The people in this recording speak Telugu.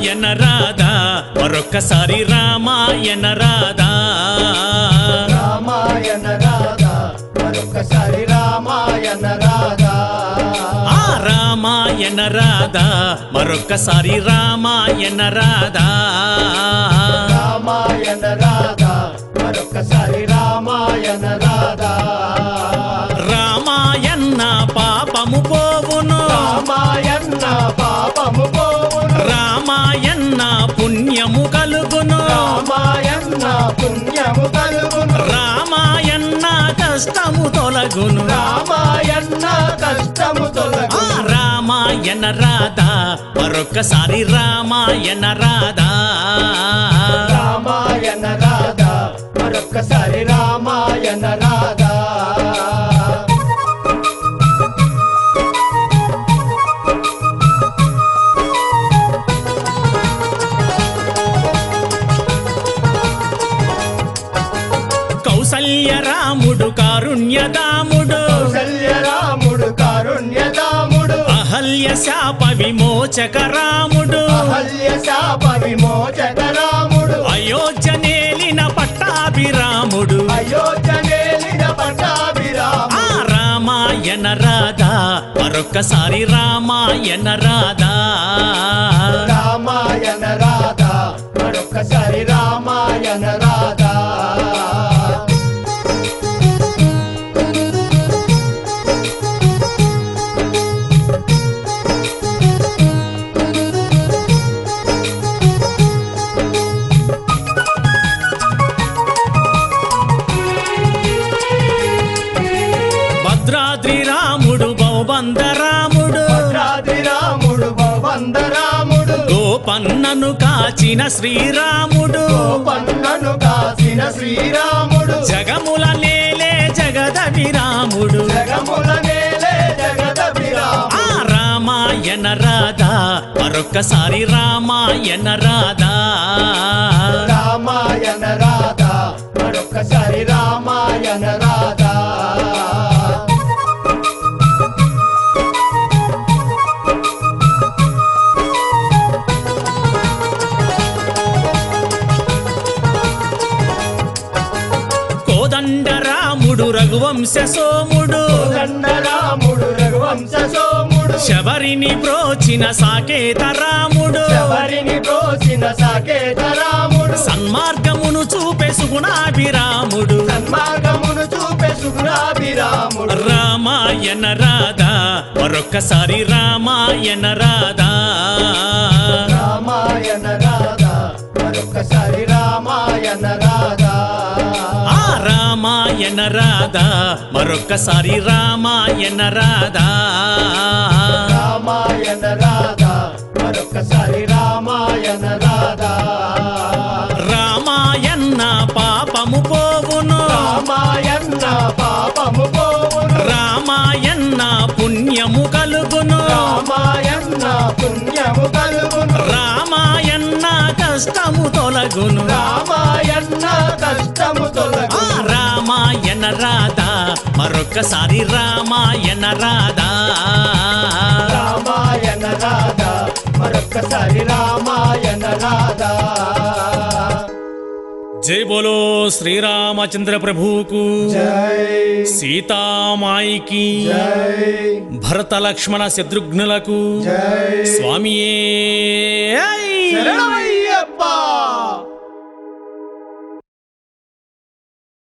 రామాయణ రాధా మరొక్కసారి రామాయణ రాధా రామాయణ రాధా మరొకసారి రామాయణ రాధా రామాయణ రాధా మరొక్కసారి రామాయణ రాధా రామాయణ రాధా మరొకసారి రామాయణ రాధా రామాయణ పాపము పోవును రామాయణ పాపము పోవును రామాయణ పుణ్యము కలుగును రామాయణ పుణ్యము కలుగును రామాయణ కష్టము తొలగును రామాయణ కష్టము తొలగును రామాయణ రాధా మరొక్కసారి రామాయణ రాధా రామాయణ రాధా మరొకసారి రామాయణ రాధా కౌసల్య రాముడు కారుణ్యదాముడు కౌసల్య రాముడు కారుణ్యదాముడు అహల్య శాప విమోచక రాముడు అహల్య శాప విమోచక రాముడు అయోధ్య నేలిన పట్టాభిరాముడు అయోధ్య నేలిన పట్టాభిరాముడు రామాయణ రాధా మరొక్కసారి రామాయణ రాధా రామాయణ రాధా మరొకసారి రామాయణ రాధా భద్రాద్రి రాముడు బౌబంధరాముడు భద్రాద్రి రాముడు భవందరాముడు గోపన్నను కాచిన శ్రీరాముడు పన్నను కాసిన శ్రీరాముడు జగముల నేలే జగదభిరాముడు జగముల నేలే జగదభిరాముడు రామాయణ రాధా మరొక్కసారి రామాయణ రాధా రామాయణ రాధా మరొకసారి రామాయణ రాధా కోదండరాముడు రఘువంశ సోముడు రాముడు రఘువంశ సోముడు శబరిని బ్రోచిన సాకేత రాముడు ఎవరిని బ్రోచిన సాకేత రాముడు సన్మార్గమును చూపే సుగుణాభిరాముడు సన్మార్గమును చూపే సుగుణాభిరాముడు రామాయణ రాధా మరొక్కసారి రామాయణ రాధా రామాయణ రాధా మరొకసారి రామాయణ రాధా రామాయణ రాధా మరొక్కసారి రామాయణ రాధా రామాయణ రాధా మరొకసారి రామాయణ రాధా రామాయణ పాపము పోవును రామాయణ పాపము పోవును రామాయణ పుణ్యము కలుగును రామాయణ పుణ్యము కలుగును రామాయణ కష్టము తొలగును రామాయణ కష్టము తొలగును రామాయణ రాధా మరొక్కసారి రామాయణ రాధా రామాయణ రాధా మరొకసారి రామాయణ రాధా జై బోలో శ్రీరామచంద్ర ప్రభువుకు జై సీతామాయికి జై భరత లక్ష్మణ శత్రుఘ్నులకు జై స్వామియే